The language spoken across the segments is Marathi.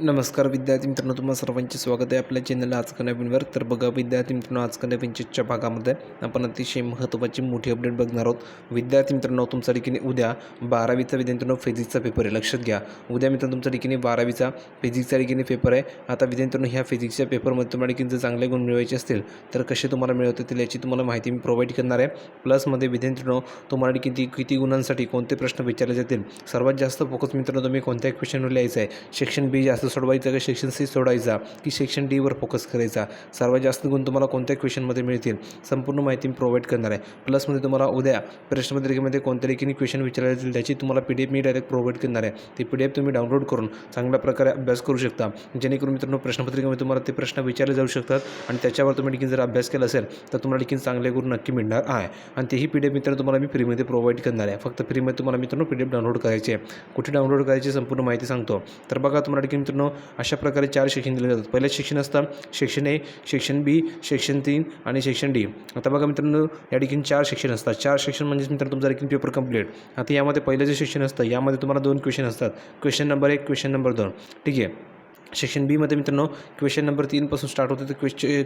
नमस्कार विद्यार्थी मित्रांनो, तुम्हा सर्वांचे स्वागत आहे आपल्या चॅनलला आजच्या नवीनवर. तर बघा विद्यार्थी मित्रांनो, आजच्या नवीनच्या भागामध्ये आपण अतिशय महत्त्वाची मोठी अपडेट बघणार आहोत. विद्यार्थी मित्रांनो, तुमचा ठिकाणी उद्या 12वीचा विद्यार्थ्यांनो फिजिक्सचा पेपर आहे. लक्षात घ्या, उद्या मित्रांनो तुमच्या ठिकाणी 12वीचा फिजिक्सचा ठिकाणी पेपर आहे. आता विद्यार्थ्यांनो, ह्या फिजिक्सच्या पेपरमध्ये तुम्हाला ठिकाणी जर चांगले गुण मिळवायचे असतील तर कसे तुम्हाला मिळवता याची तुम्हाला माहिती मी प्रोव्हाइड करणार आहे. प्लसमध्ये विद्यार्थ्यांनो, तुम्हाला किती गुणांसाठी कोणते प्रश्न विचारले जातील, सर्वात जास्त फोकस मित्रांनो तुम्ही कोणत्या क्वेश्चनवर लिहायचं आहे. सेक्शन बी जास्त सोडवायचा का सेक्शन सी सोडवायचा की सेक्शन डीवर फोकस करायचा, सर्वात जास्त गुण तुम्हाला कोणत्या क्वेश्चनमध्ये मिळतील, संपूर्ण माहिती मी प्रोव्हाइड करणार आहे. प्लसमध्ये तुम्हाला उद्या प्रश्नपत्रिकेमध्ये कोणत्या ठिकाणी क्वेश्चन विचारले जातील त्याची तुम्हाला PDF मी डायरेक्ट प्रोव्हाइड करणार आहे. ती PDF तुम्ही डाउनलोड करून चांगल्या प्रकारे अभ्यास करू शकता, जेणेकरून मित्रांनो प्रश्नपत्रिकेमध्ये तुम्हाला ते प्रश्न विचारले जाऊ शकतात आणि त्याच्यावर तुम्ही देखील जर अभ्यास केला असेल तर तुम्हाला देखील चांगले गुण नक्की मिळणार आहे. आणि तेही PDF मित्रांनो तुम्हाला मी फ्रीमध्ये प्रोव्हाइड करणार आहे. फक्त फ्रीमध्ये तुम्हाला मित्रांनो PDF डाउनलोड करायची आहे. कुठे डाउनलोड करायची संपूर्ण माहिती सांगतो. तर बघा, तुम्हाला देखील मित्रांनो अशा प्रकारे 4 सेक्शन दिले जातात. पहिले सेक्शन असतं section A, section B, section 3 आणि सेक्शन डी. आता बघा मित्रांनो, या ठिकाणी 4 सेक्शन असतात. 4 सेक्शन म्हणजेच मित्रांनो तुमचा देखील पेपर कंप्लीट. आता यामध्ये पहिलं जे सेक्शन असतं यामध्ये तुम्हाला 2 क्वेश्चन असतात. Question number 1, question number 2. ठीक आहे. सेक्शन बीमध्ये मित्रांनो क्वेश्चन नंबर 3 पासून स्टार्ट होते तर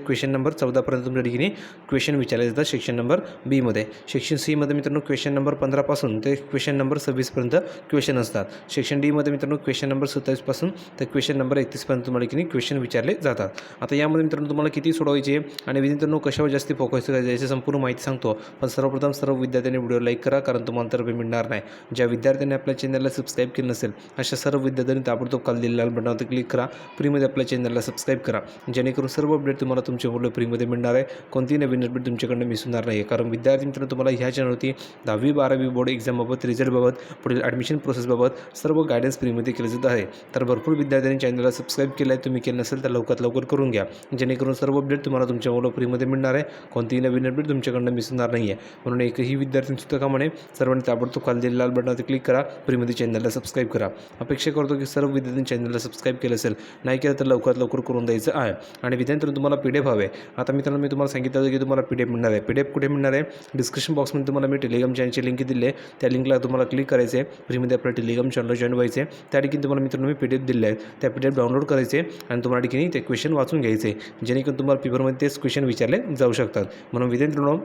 क्वेश्चन नंबर 14पर्यंत तुमच्या ठिकाणी क्वेश्चन विचारले जातात सेक्शन नंबर बीमध्ये. सेक्शन सीमध्ये मित्रांनो क्वेश्चन नंबर 15 पासून ते क्वेश्चन नंबर 26पर्यंत क्वेश्चन असतात. सेक्शन डीमध्ये मित्रांनो क्वेश्चन नंबर 27 पासून ते क्वेश्चन नंबर 31पर्यंत तुम्हाला ठिकाणी क्वेश्चन विचारले जातात. आता यामध्ये मित्रांनो तुम्हाला किती सोडवायचे आणि मित्रांनो कशावर जास्त फोकस करायचं याची संपूर्ण माहिती सांगतो. पण सर्वप्रथम सर्व विद्यार्थ्यांनी व्हिडिओ लाईक करा, कारण तुम्हाला तर मिळणार नाही. ज्या विद्यार्थ्यांनी आपल्या चॅनलला सबस्क्राईब केलं नसेल अशा सर्व विद्यार्थ्यांनी ताबडतोब खाली लाल बटनावर क्लिक करा. फ्रीमध्ये आपल्या चॅनलला सबस्क्राईब करा, जेणेकरून सर्व अपडेट तुम्हाला तुमच्या मुलं फ्रीमध्ये मिळणार आहे. कोणतीही नवीन अपडेट तुमच्याकडून मिस होणार नाही. कारण विद्यार्थी मित्रांनो, तुम्हाला ह्या चॅनलवरती 10वी 12वी बोर्ड एक्झामबाबत, रिझल्टबाबत, पुढील ॲडमिशन प्रोसेसबाबत सर्व गायडन्स फ्रीमध्ये केले जात आहे. तर भरपूर विद्यार्थ्यांनी चॅनलला सबस्क्राईब केलं आहे. तुम्ही केलं नसेल तर लवकरात लवकर करून घ्या, जेणेकरून सर्व अपडेट तुम्हाला तुमच्या मुलं फ्रीमध्ये मिळणार आहे. कोणतीही नवीन अपडेट तुमच्याकडून मिस होणार नाही आहे. म्हणून एकही विद्यार्थ्यांसुद्धा का म्हणे सर्वांनी ताबडतोब खाली लाल बटनावर क्लिक करा, फ्रीमध्ये चॅनलला सबस्क्राईब करा. अपेक्षा करतो की सर्व विद्यार्थ्यांनी चॅनलला सबस्क्राईब केलं असेल, नाही केलं तर लवकरात लवकर करून द्यायचं आहे. आणि विद्यार्थ्यांना तुम्हाला PDF हवे. आता मित्रांनो, मी तुम्हाला सांगितलं होतं की तुम्हाला PDF मिळणार आहे. PDF कुठे मिळणार आहे? डिस्क्रिप्शन बॉक्समध्ये तुम्हाला मी टेलिग्राम चॅनलची लिंक दिली आहे. त्या लिंकला तुम्हाला क्लिक करायचे, फ्रीमध्ये आपल्या टेलिग्राम चॅनलला जॉईन व्हायचे. त्या ठिकाणी तुम्हाला मित्रांनो मी PDF दिले आहेत. त्या PDF डाउनलोड करायचे आणि तुम्हाला ठिकाणी ते क्वेश्चन वाचून घ्यायचे, जेणेकरून तुम्हाला पेपरमध्ये तेच क्वेश्चन विचारले जाऊ शकतात. म्हणून विद्यार्थ्यांनो,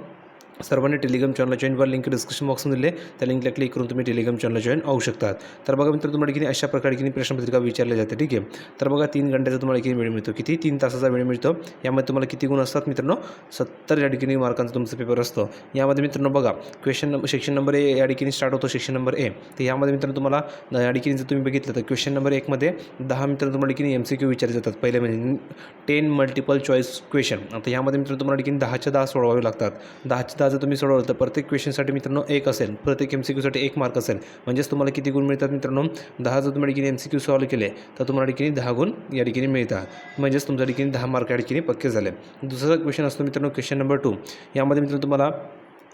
सर्वांनी टेलिग्राम चॅनलला जॉईन व्हा. लिंक डिस्क्रिप्शन बॉक्समध्ये दिले, त्या लिंकला क्लिक करून तुम्ही टेलिग्राम चॅनलला जॉईन होऊ शकतात. तर बघा मित्रांनो, तुम्हाला ठिकाणी अशा प्रकारे ठिकाणी प्रश्नपत्रिका विचारले जाते. ठीक आहे. तर बघा, 3 घंट्याचा तुम्हाला ठिकाणी वेळ मिळतो. किती? 3 तासाचा वेळ मिळतो. यामध्ये तुम्हाला किती गुण असतात मित्रांनो? 70 या ठिकाणी मार्कांचा तुमचा पेपर असतो. यामध्ये मित्रांनो बघा, सेक्शन नंबर ए या ठिकाणी स्टार्ट होतो. सेक्शन नंबर ए, तर यामध्ये मित्रांनो तुम्हाला या ठिकाणी जर तुम्ही बघितलं तर क्वेश्चन नंबर 1 मध्ये 10 मित्रांनो तुम्हाला ठिकाणी MCQ विचारले जातात. पहिले म्हणजे 10 मल्टिपल चॉईस क्वेश्चन. आता यामध्ये मित्रांनो तुम्हाला ठिकाणी 10च्या 10 सोडवावे लागतात. 10च्या 10 जर तुम्ही सोडवलं तर प्रत्येक क्वेश्चनसाठी मित्रांनो 1 असेल, प्रत्येक MCQसाठी 1 मार्क असेल. म्हणजेच तुम्हाला किती गुण मिळतात मित्रांनो? 10 जर तुम्हाला ठिकाणी MCQ सॉल्व केले तर तुम्हाला ठिकाणी 10 गुण या ठिकाणी मिळतात. म्हणजेच तुमच्या ठिकाणी 10 मार्क या ठिकाणी पक्के झाले. दुसरा क्वेश्चन असतो मित्रांनो क्वेश्चन नंबर 2. यामध्ये मित्रांनो तुम्हाला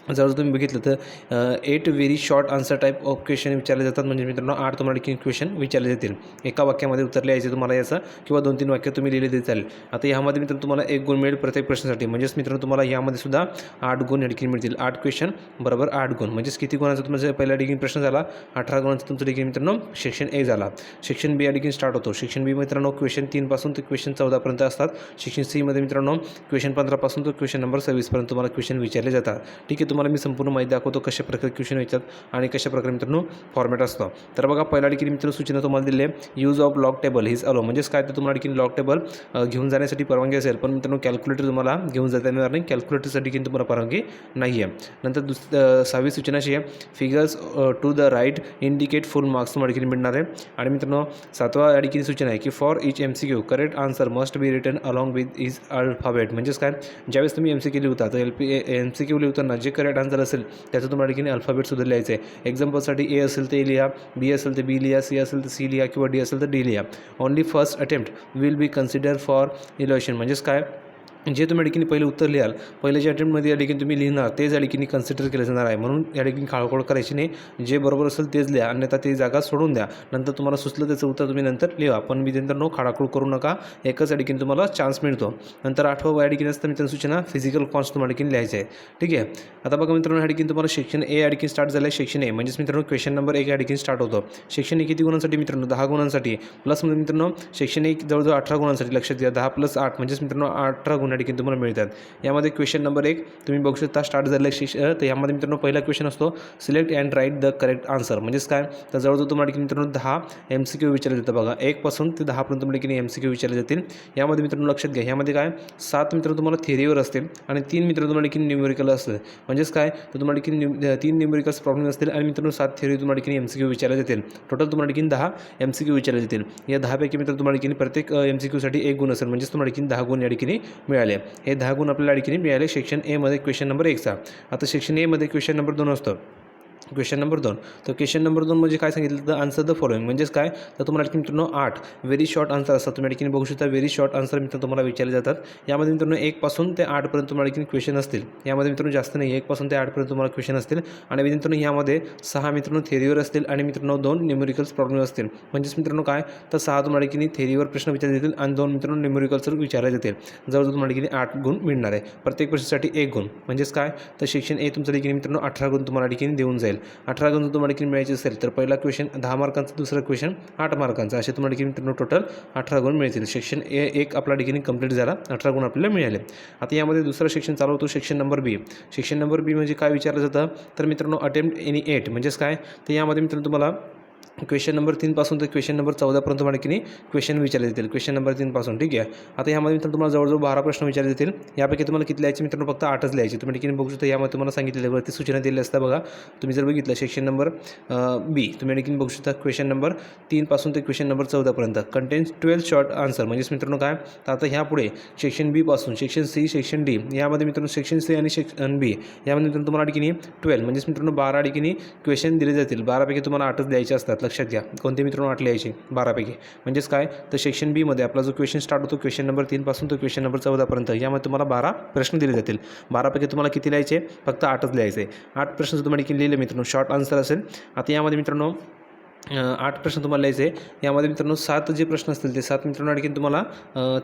जर तुम्ही बघितलं तर 8 very short answer type of question विचारले जातात. म्हणजे मित्रांनो 8 तुम्हाला ठिकाणी क्वेश्चन विचारले जातील. एका वाक्यामध्ये उत्तर लिहायचे तुम्हाला याचं, किंवा 2-3 वाक्य तुम्ही लिहिले तरी चालेल. आता यामध्ये मित्रांनो तुम्हाला 1 गुण मिळेल प्रत्येक प्रश्नासाठी. म्हणजेच मित्रांनो तुम्हाला यामध्ये सुद्धा 8 गुण या ठिकाणी मिळतील. 8 क्वेश्चन बरोबर 8 गुण. म्हणजेच किती गुणाचा तुमचा पहिल्या ठिकाणी प्रश्न झाला? 18 गुणांचा तुमच्या ठिकाणी मित्रांनो सेक्शन ए झाला. सेक्शन बी या ठिकाणी स्टार्ट होतो. सेक्शन बी मित्रांनो क्वेश्चन 3 पासून ते क्वेश्चन 14पर्यंत असतात. सेक्शन सीमध्ये मित्रांनो क्वेश्चन 15 पासून ते क्वेश्चन नंबर 26पर्यंत तुम्हाला क्वेश्चन विचारले जातात. ठीक आहे. तुम्हाला मी संपूर्ण माहिती दाखवतो कशा प्रकारे क्वेश्चन विचारतात आणि कशा प्रकारे मित्रांनो फॉर्मॅट असतं. तर बघा, पहिल्या ठिकाणी मित्रांनो सूचना तुम्हाला दिली आहे. Use of log table is अलो. म्हणजेच काय, तर तुम्हाला ठिकाणी लॉग टेबल घेऊन जाण्यासाठी परवानगी असेल, पण मित्रांनो कॅल्क्युलेटर तुम्हाला घेऊन जाता येणार नाही. कॅल्क्युलेटरसाठी की तुम्हाला परवानगी नाही आहे. नंतर 6वी सूचना अशी आहे, figures to the right indicate full marks तुम्हाला ठिकाणी मिळणार आहे. आणि मित्रांनो 7वा या ठिकाणी सूचना आहे की for each MCQ correct answer must be written along with is alphabet. म्हणजेच काय, ज्यावेळेस तुम्ही MCQ लिहिता तर MCQ लिहिताना जे करेक्ट आन्सर असेल त्याचं तुम्हाला ठिकाणी अल्फाबेटसुद्धा लिहायचं आहे. एक्झाम्पलसाठी A असेल तर A लिहा, B असेल तर B लिहा, C असेल तर C लिहा, किंवा D असेल तर D लिहा. Only first attempt will be consider for evaluation. म्हणजेच काय, जे तुम्ही या ठिकाणी पहिले उत्तर लिहाल, पहिले जे अटेम्प्टमध्ये या ठिकाणी तुम्ही लिहिणार तेच या ठिकाणी कन्सिडर केलं जाणार आहे. म्हणून या ठिकाणी खाळखोळ करायची नाही. जे बरोबर असेल तेच लिहा, अन्यथा ती जागा सोडून द्या. नंतर तुम्हाला सुचलं त्याचं उत्तर तुम्ही नंतर लिहा. पण मित्रांनो खाळखोळ करू नका. एकच या ठिकाणी तुम्हाला चान्स मिळतो. नंतर 8वं या ठिकाणी असतं मित्रांनो सूचना फिजिकल कॉन्स्ट तुम्हाला या ठिकाणी लिहायचे आहे. ठीक आहे. आता बघा मित्रांनो या ठिकाणी तुम्हाला सेक्शन ए या ठिकाणी स्टार्ट झालं आहे. सेक्शन ए म्हणजेच मित्रांनो क्वेश्चन नंबर 1 या ठिकाणी स्टार्ट होतो. सेक्शन ए किती गुणांसाठी मित्रांनो 10 गुणांसाठी, प्लसमध्ये मित्रांनो सेक्शन 1 जवळजवळ 18 गुणांसाठी. लक्षात घ्या 10 + 8 म्हणजेच मित्रांनो 18 गुण या ठिकाणी तुम्हाला मिळतात. यामध्ये क्वेश्चन नंबर 1 तुम्ही बघू शकता स्टार्ट झालं आहे. तर यामध्ये मित्रांनो पहिला क्वेश्चन असतो select and write the correct answer. म्हणजेच काय तर जवळजवळ तुम्हाला मित्रांनो 10 MCQ विचारले जातं. बघा 1 पासून ते 10 पर्यंत तुम्हाला MCQ विचारले जातील. यामध्ये मित्रांनो लक्षात घ्या यामध्ये काय 7 मित्रांनो तुम्हाला थिअरीवर असतील आणि 3 मित्रांनो तुम्हाला न्यूमेरिकल असतील. म्हणजेच काय तर तुम्हाला 3 न्यूमेरिकल्स प्रॉब्लेम असतील आणि मित्रांनो 7 थिअरी तुम्हाला MCQ विचारले जातील. टोटल तुम्हाला 10 MCQ विचारले जातील. या 10 पैकी मित्रांनो तुम्हाला प्रत्येक MCQसाठी 1 गुण असेल. म्हणजेच तुम्हाला 10 गुण या ठिकाणी मिळाले. हे 10 गुण आपल्याला या ठिकाणी मिळाले सेक्शन ए मध्ये क्वेश्चन नंबर 1चा. आता सेक्शन ए मध्ये क्वेश्चन नंबर 2 असतो. क्वेश्चन नंबर 2 तर क्वेश्चन नंबर 2 म्हणजे काय सांगितलं तर आन्सर द फॉलोइंग. म्हणजेच काय तर तुम्हाला मित्रांनो 8 व्हेरी शॉर्ट आन्सर असतात. तुम्ही ठिकाणी बघू शकता व्हेरी शॉर्ट आन्सर मित्रांनो तुम्हाला विचारले जातात. यामध्ये मित्रांनो 1 पासून ते 8 पर्यंत तुम्हाला क्वेश्चन असतील. यामध्ये मित्रांनो जास्त नाही 1 पासून ते 8 पर्यंत तुम्हाला क्वेश्चन असतील आणि मित्रांनो यामध्ये 6 मित्रांनो थेरीवर असतील आणि मित्रांनो 2 न्यूमेरिकल्स प्रॉब्लेम असतील. म्हणजेच मित्रांनो काय तर 6 तुम्हाला थेरीवर प्रश्न विचारले जातील आणि 2 मित्रांनो न्यूमेरिकल्स विचारले जातील. जवळजवळ तुम्हाला 8 गुण मिळणार आहे. प्रत्येक प्रश्नासाठी 1 गुण. म्हणजेच काय तर सेक्शन ए तुमच्या ठिकाणी मित्रांनो 18 गुण तुम्हाला ठिकाणी देऊन जाईल. 18 गुण तुम्हाला मिळायचे असेल तर पहिला क्वेश्चन 10 मार्कांचा, दुसरा क्वेश्चन 8 मार्कांचा, असे तुम्हाला मित्रांनो टोटल 18 गुण मिळतील. सेक्शन ए 1 आपला ठिकाणी कंप्लीट झाला. 18 गुण आपल्याला मिळाले. आता यामध्ये दुसरा सेक्शन चालू होतो सेक्शन नंबर बी. सेक्शन नंबर बी म्हणजे काय विचारलं जातं तर मित्रांनो अटेम्प्ट एनी 8 म्हणजेच काय तर यामध्ये मित्रांनो तुम्हाला क्वेश्चन नंबर 3 पासून तर क्वेश्चन नंबर 14 पर्यंत तुम्हाला क्वेश्चन विचारले जातील. क्वेश्चन नंबर 3 पासून. ठीक आहे. आता यामध्ये मित्रांनो तुम्हाला जवळजवळ 12 प्रश्न विचारले जातील. यापैकी तुम्हाला किती लिहायचे मित्रांनो फक्त 8च लिहायचे. तुम्ही ठिकाणी बघू शकता यामध्ये तुम्हाला सांगितलेल्यावरती सूचना दिलेली असतात. बघा तुम्ही जर बघितलं सेक्शन नंबर बी तुम्ही ठिकाणी बघू शकता क्वेश्चन नंबर 3 पासून ते क्वेश्चन नंबर 14 पर्यंत कंटेन्स 12 शॉर्ट आन्सर. म्हणजेच मित्रांनो काय तर आता ह्यापुढे सेक्शन बी पासून सेक्शन सी, सेक्शन डी यामध्ये मित्रांनो सेक्शन सी आणि सेक्शन बी यामध्ये मित्रांनो तुम्हाला ठिकाणी 12 म्हणजेच मित्रांनो 12 ठिकाणी क्वेश्चन दिले जातील. 12 पैकी तुम्हाला 8च द्यायचे असतात. लक्षात घ्या कोणते मित्रांनो 8 लिहायचे 12 पैकी. म्हणजेच काय तर सेक्शन बी मध्ये आपला जो क्वेश्चन स्टार्ट होतो क्वेश्चन नंबर 3 पासून तो क्वेश्चन नंबर 14 पर्यंत यामध्ये तुम्हाला 12 प्रश्न दिले जातील. 12 पैकी तुम्हाला किती लिहायचे फक्त 8च लिहायचे. 8 प्रश्न तुम्हाला लिहिले मित्रांनो शॉर्ट आन्सर असेल. आता यामध्ये मित्रांनो 8 प्रश्न तुम्हाला लिहायचे आहे. यामध्ये मित्रांनो 7 जे प्रश्न असतील ते 7 मित्रांनो आणखी तुम्हाला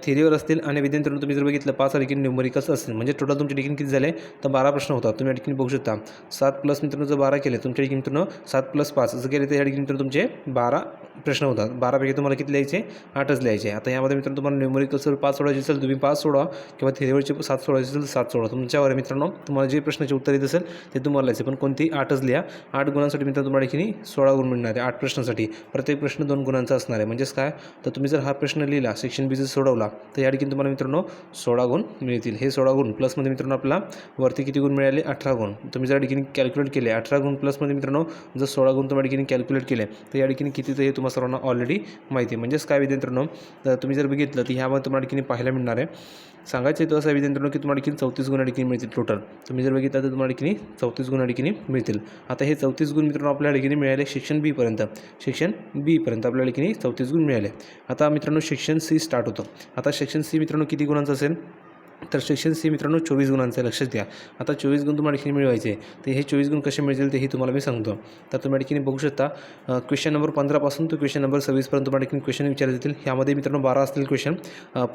थिअरीवर असतील आणि मित्रांनो तुम्ही जर बघितलं 5 आणखी न्यूमरिकल्स असतील. म्हणजे टोटल तुमच्या ठिकाणी किती झाले तर 12 प्रश्न होतात. तुम्ही या ठिकाणी बघू शकता 7 प्लस मित्रांनो जर 12 केले तुमच्या ठिकाणी मित्रांनो 7 + 5 जर केले तर या ठिकाणी मित्रांनो तुमचे 12 प्रश्न होतात. 12 पैकी तुम्हाला किती लिहायचे 8च लिहायचे. आता यामध्ये मित्रांनो तुम्हाला न्यूमरिकल्सवर 5 सोडवायचे असेल तुम्ही 5 सोडवा किंवा थिअरीवरचे 7 सोडवायचे असेल 7 सोडवा. तुमच्यावर मित्रांनो तुम्हाला जे प्रश्नाचे उत्तर येत असेल ते तुम्हाला लिहायचे. पण कोणती 8च लिहा. 8 गुणांसाठी मित्रांनो तुम्हाला ठिकाणी 16 गुण मिळणार आहे. 8 प्रश्नासाठी प्रत्येक प्रश्न 2 गुणांचा असणार आहे. म्हणजेच काय तर तुम्ही जर हा प्रश्न लिहिला सेक्शन बी जर सोडवला तर या ठिकाणी तुम्हाला मित्रांनो 16 गुण मिळतील. हे 16 गुण प्लसमध्ये मित्रांनो आपला वरती किती गुण मिळाले 18 गुण. तुम्ही जर ठिकाणी कॅल्क्युलेट केले 18 गुण प्लसमध्ये मित्रांनो जर 16 गुण तुम्हाला ठिकाणी कॅल्क्युलेट केले तर या ठिकाणी किती तर हे तुम्हाला सर्वांना ऑलरेडी माहिती आहे. म्हणजेच काय मित्रांनो तर तुम्ही जर बघितलं तर ह्यामध्ये तुम्हाला ठिकाणी पाहायला मिळणार आहे. सांगायचं येतं असं मित्रांनो की तुम्हाला ठिकाणी 34 गुण ठिकाणी मिळतील टोटल. तुम्ही जर बघितलं तर तुम्हाला ठिकाणी 34 गुण ठिकाणी मिळतील. आता हे 34 गुण मित्रांनो आपल्या ठिकाणी मिळाले सेक्शन बी पर्यंत. सेक्शन बी पर्यंत आपल्या ठिकाणी 34 गुण मिळाले. आता मित्रांनो सेक्शन सी स्टार्ट होतं. आता सेक्शन सी मित्रांनो किती गुणांचं असेल तर सेक्शन सी मित्रांनो 24 गुणांचं आहे. लक्षात घ्या. आता 24 गुण तुम्हाला ठिकाणी मिळवायचे. तर हे 24 गुण कसे मिळतील तेही तुम्हाला मी सांगतो. तर तुम्ही ठिकाणी बघू शकता क्वेश्चन नंबर 15 पासून तो क्वेश्चन नंबर 26 पर्यंत तुम्हाला ठिकाणी क्वेश्चन विचारले जातील. यामध्ये मित्रांनो 12 असतील क्वेश्चन,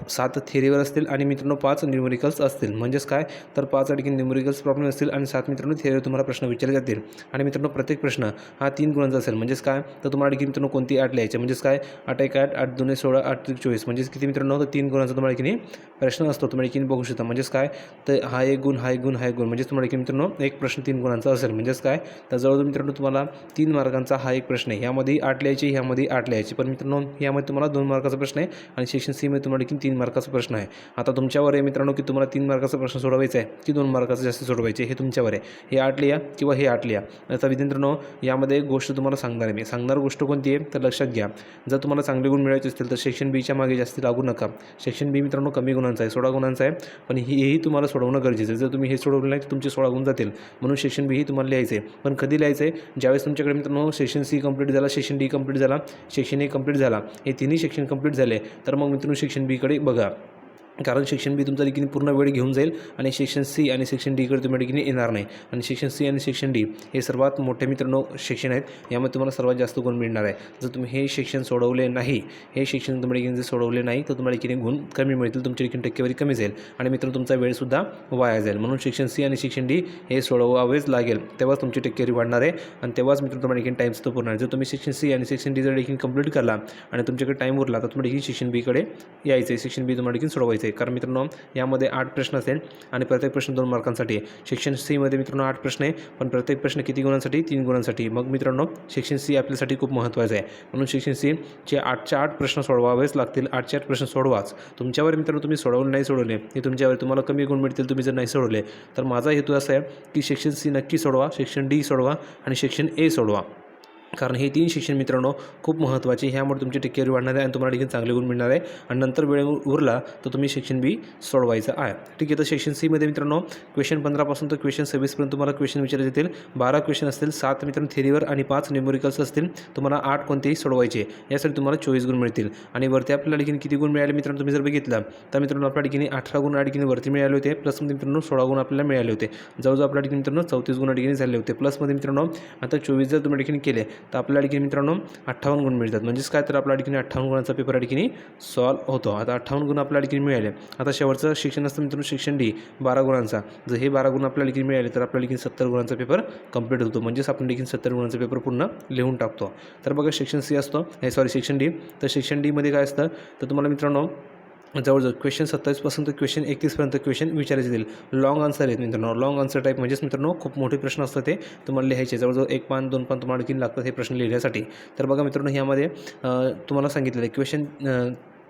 7 थिअरीवर असतील आणि मित्रांनो 5 न्यूमेरिकल्स असतील. म्हणजेच काय तर 5 ठिकाणी न्यूमेरिकल्स प्रॉब्लेम असतील आणि 7 मित्रांनो थिअरीवर तुम्हाला प्रश्न विचारले जातील. आणि मित्रांनो प्रत्येक प्रश्न हा 3 गुणांचा असेल. म्हणजेच काय तर तुम्हाला ठिकाणी मित्रांनो कोणती 8 लिहायचे. म्हणजेच काय 8 1 8 8 2 16 8 3 24 म्हणजेच किती मित्रांनो तर 3 गुणांचा तुम्हाला ठिकाणी प्रश्न असतो. तुम्हाला ठिकाणी बघू शकता. म्हणजेच काय तर हा 1 गुण हा 1 गुण हा 1 गुण म्हणजे तुम्हाला मित्रांनो एक प्रश्न 3 गुणांचा असेल. म्हणजेच काय तर जवळजवळ मित्रांनो तुम्हाला 3 मार्कांचा हा एक प्रश्न आहे. यामध्ये 8 लिहायचे, ह्यामध्ये 8 लिहायचे. पण मित्रांनो यामध्ये तुम्हाला 2 मार्काचा प्रश्न आहे आणि सेक्शन सी मध्ये तुम्हाला 3 मार्काचा प्रश्न आहे. आता तुमच्यावर आहे मित्रांनो की तुम्हाला 3 मार्काचा प्रश्न सोडवायचा आहे की 2 मार्काचा जास्त सोडवायचे हे तुमच्यावर आहे. हे 8 लिहा किंवा हे 8 लिहा. आता मित्रांनो यामध्ये एक गोष्ट तुम्हाला सांगणार आहे मी. सांगणार गोष्ट कोणती आहे तर लक्षात घ्या. जर तुम्हाला चांगले गुण मिळवायचे असतील तर सेक्शन बीच्या मागे जास्त लागू नका. सेक्शन बी मित्रांनो कमी गुणांचा आहे, 16 गुणांचा आहे. पण हेही तुम्हाला सोडवणं गरजेचं आहे. जर तुम्ही हे सोडवलं नाही तर तुमचे 16 गुण जातील. म्हणून सेक्शन बी ही तुम्हाला लिहायचं आहे. पण कधी लिहायचं आहे ज्यावेळेस तुमच्याकडे मित्रांनो सेक्शन सी कंप्लीट झाला, सेक्शन डी कंप्लीट झाला, सेक्शन ए कंप्लीट झाला, हे तिन्ही सेक्शन कंप्लीट झाले तर मग मित्रांनो सेक्शन बीकडे बघा. कारण सेक्शन बी तुमचा देखील पूर्ण वेळ घेऊन जाईल आणि सेक्शन सी आणि सेक्शन डीकडे तुम्ही देखील येणार नाही. आणि सेक्शन सी आणि सेक्शन डी हे सर्वात मोठे मित्रांनो सेक्शन आहेत. यामध्ये तुम्हाला सर्वात जास्त गुण मिळणार आहे. जर तुम्ही हे सेक्शन सोडवले नाही, हे सेक्शन तुम्हाला देखील जर सोडवले नाही तर तुम्हाला देखील गुण कमी मिळतील, तुमची देखील टक्केवारी कमी जाईल आणि मित्रांनो तुमचा वेळसुद्धा वाया जाईल. म्हणून सेक्शन सी आणि सेक्शन डी हे सोडवावेच लागेल, तेव्हाच तुमची टक्केवारी वाढणार आहे आणि तेव्हाच मित्रांनो तुम्हाला देखील टाईम सुद्धा पूर्ण आहे. जर तुम्ही सेक्शन सी आणि सेक्शन डी जर देखील कंप्लीट करला आणि तुमच्याकडे टाईम उरला तर तुम्हाला देखील सेक्शन बीकडे यायचं आहे. सेक्शन बी तुम्हाला देखील सोडवायचं आहे. कारण मित्रांनो यामध्ये 8 प्रश्न असेल आणि प्रत्येक प्रश्न 2 मार्कांसाठी आहे. सेक्शन सीमध्ये मित्रांनो 8 प्रश्न आहे, पण प्रत्येक प्रश्न किती गुणांसाठी? 3 गुणांसाठी. मग मित्रांनो सेक्शन सी आपल्यासाठी खूप महत्त्वाचं आहे. म्हणून सेक्शन सीचे 8च्या 8 प्रश्न सोडवावेच लागतील. 8चे 8 प्रश्न सोडवाच. तुमच्यावर मित्रांनो तुम्ही सोडवले नाही सोडवले हे तुमच्यावर, तुम्हाला कमी गुण मिळतील तुम्ही जर नाही सोडवले. तर माझा हेतू असा आहे की सेक्शन सी नक्की सोडवा, सेक्शन डी सोडवा आणि सेक्शन ए सोडवा. कारण हे 3 सेक्शन मित्रांनो खूप महत्त्वाचे. ह्यामुळे तुमची टक्केवारी वाढणार आहे आणि तुम्हाला देखील चांगले गुण मिळणार आहे. आणि नंतर वेळ उरला तर तुम्ही सेक्शन बी सोडवायचं आहे. ठीक आहे. तर सेक्शन सीमध्ये मित्रांनो क्वेश्चन 15 तर क्वेश्चन 26 तुम्हाला क्वेश्चन विचारले जातील. 12 क्वेश्चन असतील, 7 मित्रांनो थेरीवर आणि 5 न्यूमेरिकल्स असतील. तुम्हाला 8 कोणतेही सोडवायचे. यासाठी तुम्हाला 24 गुण मिळतील. आणि वरती आपल्याला देखील किती गुण मिळाले मित्रांनो तुम्ही जर बघितलं तर मित्रांनो आपल्या ठिकाणी 18 गुण ठिकाणी वरती मिळाले होते, प्लसमध्ये मित्रांनो 16 गुण आपल्याला मिळाले होते. जवळजवळ आपल्या ठिकाणी मित्रांनो 34 गुण ठिकाणी झाले होते. प्लसमध्ये मित्रांनो आता 24 जर तुम्ही ठिकाणी केले तर आपल्या ठिकाणी मित्रांनो 58 गुण मिळतात. म्हणजेच काय, तर आपल्या ठिकाणी 58 गुणांचा पेपर या ठिकाणी सॉल्व्ह होतो. आता 58 गुण आपल्या ठिकाणी मिळाले. आता शेवटचं शिक्षण असतं मित्रांनो सेक्शन डी 12 गुणांचा. जर हे 12 गुण आपल्या ठिकाणी मिळाले तर आपल्या ठिकाणी 70 गुणांचा पेपर कंप्लीट होतो. म्हणजेच आपण देखील 70 गुणांचा पेपर पूर्ण लिहून टाकतो. तर बघा सेक्शन सी असतो, सेक्शन डी. तर सेक्शन डीमध्ये काय असतं तर तुम्हाला मित्रांनो जवळजवळ क्वेश्चन 27 तर क्वेश्चन 31 क्वेश्चन विचारायचे येतील. लॉंग आन्सर आहेत मित्रांनो. लॉंग आन्सर टाईप म्हणजेच मित्रांनो खूप मोठे प्रश्न असतात, ते तुम्हाला लिहायचे. जवळजवळ 1 पान 2 पान तुम्हाला देखील लागतात हे प्रश्न लिहिण्यासाठी. तर बघा मित्रांनो ह्यामध्ये तुम्हाला सांगितलेलं आहे question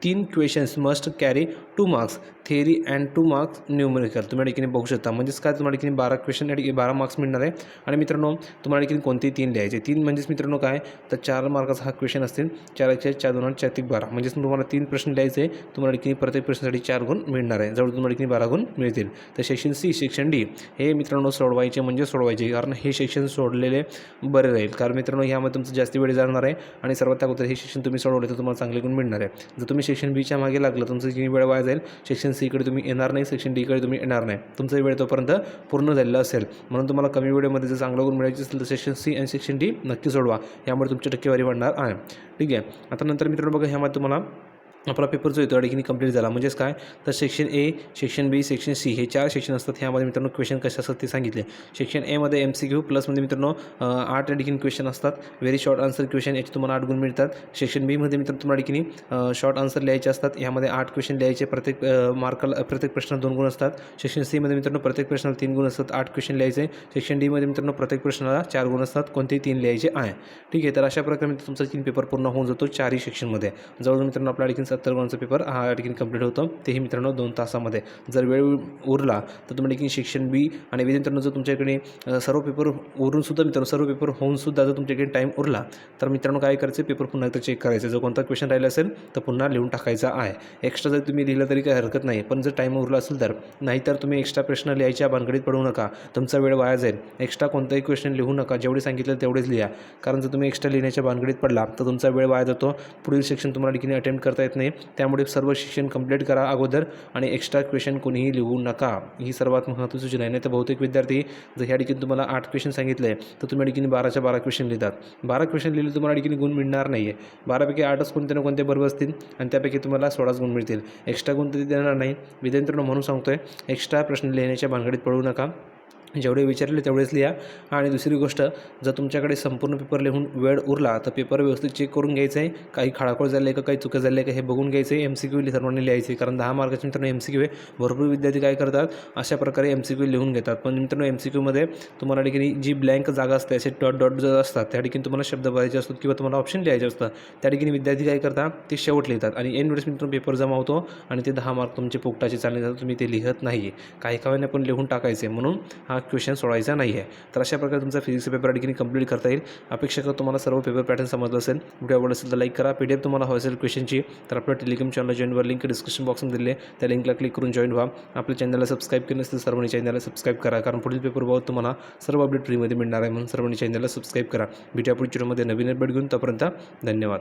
3 questions must carry 2 marks theory and 2 marks numerical. तुम्हाला ठिकाणी बघू शकता. म्हणजेच काय, तुम्हाला ठिकाणी 12 क्वेश्चन 12 मार्क्स मिळणार आहे. आणि मित्रांनो तुम्हाला ठिकाणी कोणतेही 3 लिहायचे. 3 म्हणजेच मित्रांनो काय, तर 4 मार्काचा हा क्वेश्चन असतील. 4 1 4 2 4 3 12. म्हणजेच तुम्हाला 3 प्रश्न लिहायचे. तुम्हाला ठिकाणी प्रत्येक प्रश्नासाठी 4 गुण मिळणार आहे. जवळ तुम्हाला ठिकाणी 12 गुण मिळतील. तर सेक्शन सी सेक्शन डी हे मित्रांनो सोडवायचे म्हणजे सोडवायचे. कारण हे सेक्शन सोडलेले बरे राहील. कारण मित्रांनो ह्यामध्ये तुमचं जास्त वेळ जाणार आहे आणि सर्वात अगोदर हे सेक्शन तुम्ही सोडवले तर तुम्हाला चांगले गुण मिळणार आहे. जर तुम्ही सेक्शन बीच्या मागे लागलं तुमचं जी वेळ वाया जाईल. सेक्शन सीकडे तुम्ही येणार नाही, सेक्शन डीकडे तुम्ही येणार नाही. तुमचा वेळ तोपर्यंत पूर्ण झालेला असेल. म्हणून तुम्हाला कमी वेळेमध्ये जर चांगला गुण मिळायचे असेल तर सेक्शन सी आणि सेक्शन डी नक्की सोडवा. यामुळे तुमची टक्केवारी वाढणार आहे. ठीक आहे. आता नंतर मित्रांनो बघा ह्यामध्ये तुम्हाला आपला पेपर जो आहे तो ठिकाणी कंप्लीट झाला. म्हणजेच काय, तर section A section B section C हे 4 सेक्शन असतात. ह्यामध्ये मित्रांनो क्वेश्चन कसे असतात ते सांगितले. सेक्शन एमध्ये MCQ प्लसमध्ये मित्रांनो 8 ठिकाणी क्वेश्चन असतात. व्हेरी शॉर्ट आन्सर क्वेश्चन याचे तुम्हाला 8 गुण मिळतात. सेक्शन बीमध्ये मित्रांनो तुम्हाला ठिकाणी शॉर्ट आन्सर लिहायचे असतात. यामध्ये 8 क्वेश्चन लिहायचे. प्रत्येक मार्काला प्रत्येक प्रश्नाला 2 गुण असतात. सेक्शन सीमध्ये मित्रांनो प्रत्येक प्रश्नाला 3 गुण असतात. 8 क्वेश्चन लिहायचे. सेक्शन डीमध्ये मित्रांनो प्रत्येक प्रश्नाला 4 गुण असतात. कोणतेही 3 लिहायचे आहे. ठीक आहे. तर अशा प्रकारे तुमचा 3 पेपर पूर्ण होऊन जातो 4ही सेक्शनमध्ये. जवळजवळ मित्रांनो आपल्या ठिकाणी 70 गुणांचा पेपर हा ठिकाणी कंप्लीट होतं. तेही मित्रांनो 2 तासामध्ये. जर वेळ उरला तर तुम्हाला ठिकाणी सेक्शन बी आणि मित्रांनो जर तुमच्याकडे सर्व पेपर उरून सुद्धा मित्रांनो सर्व पेपर होऊन सुद्धा जर तुमच्याकडे टाईम उरला तर मित्रांनो काय करायचं, पेपर पुन्हा एकदा चेक करायचं. जर कोणता क्वेश्चन राहिला असेल तर पुन्हा लिहून टाकायचा आहे. एक्स्ट्रा जर तुम्ही लिहिलं तरी काही हरकत नाही, पण जर टाईम उरला असेल तर. नाहीतर तुम्ही एक्स्ट्रा प्रश्न लिहायच्या भानगडीत पडू नका, तुमचा वेळ वाया जाईल. एक्स्ट्रा कोणताही क्वेश्चन लिहू नका, जेवढे सांगितलं तेवढेच लिहा. कारण जर तुम्ही एक्स्ट्रा लिहिण्याच्या भानगडीत पडला तर तुमचा वेळ वाया जातो. पुढील सेक्शन तुम्हाला ठिकाणी अटेम्प्ट करता येत नाही. त्यामुळे सर्व सेक्शन कंप्लीट करा अगोदर आणि एक्स्ट्रा क्वेश्चन कोणीही लिहू नका. ही सर्वात महत्त्वाची सूचना आहे. नाही तर बहुतेक विद्यार्थी जर ह्या ठिकाणी तुम्हाला 8 क्वेश्चन सांगितले तर तुम्ही ठिकाणी 12च्या 12 क्वेश्चन लिहितात. 12 क्वेश्चन लिहिले तुम्हाला ठिकाणी गुण मिळणार नाही आहे. 12पैकी 8च कोणते ना कोणते बरोबर असतील आणि त्यापैकी तुम्हाला 16च गुण मिळतील. एक्स्ट्रा गुण तरी देणार नाही. विद्यार्थ्यांना म्हणून सांगतोय, एक्स्ट्रा प्रश्न लिहिण्याच्या भानगडीत पडू नका. जेवढे विचारले तेवढेच लिहा. आणि दुसरी गोष्ट, जर तुमच्याकडे संपूर्ण पेपर लिहून वेळ उरला तर पेपर व्यवस्थित चेक करून घ्यायचं आहे. काही खाडाखोळ झालं आहे का, काही चुका झाल्या आहे का हे बघून घ्यायचं आहे. MCQ सर्वांनी लिहायचे. कारण 10 मार्काचे मित्रांनो MCQ आहे. भरपूर विद्यार्थी काय करतात, अशा प्रकारे MCQ लिहून घेतात. पण मित्रांनो MCQमध्ये तुम्हाला ठिकाणी जी ब्लँक जागा असते, असे डॉट जर असतात त्या ठिकाणी तुम्हाला शब्द भरायचे असतात किंवा तुम्हाला ऑप्शन लिहायचे असतात. त्या ठिकाणी विद्यार्थी काय करतात, ते शेवट लिहितात आणि ऐन वेळेस मित्रांनो पेपर जमा होतो आणि ते 10 मार्क तुमचे पोपटाचे चालले जातात. तुम्ही ते लिहत नाही. काही कावाने पण लिहून टाकायचे, म्हणून हा क्वेश्चन सोडायचा नाही आहे. तर अशा प्रकारे तुमचा फिजिक्सचा पेपर ठिकाणी कंप्लीट करता येईल. अपेक्षा करतो तुम्हाला सर्व पेपर पॅटर्न समजलं असेल. व्हिडिओ आवडला असेल तर लाईक करा. PDF तुम्हाला हवी असेल क्वेश्चनची तर आपल्या टेलिग्राम चॅनलला जॉईन व्हा. लिंक डिस्क्रिप्शन बॉक्समध्ये दिली आहे. त्या लिंकला क्लिक करून जॉईन व्हा. आपल्या चॅनलला सबस्क्राईब केलं नसेल सर्वांनी चॅनलला सबस्क्राईब करा. कारण पुढील पेपरबाबत तुम्हाला सर्व अपडेट फ्रीमध्ये मिळणार आहे. म्हणून सर्वांनी चॅनलला सबस्क्राईब करा. भेटूया पुढच्या व्हिडिओमध्ये नवीन अपडेट घेऊन. तोपर्यंत धन्यवाद.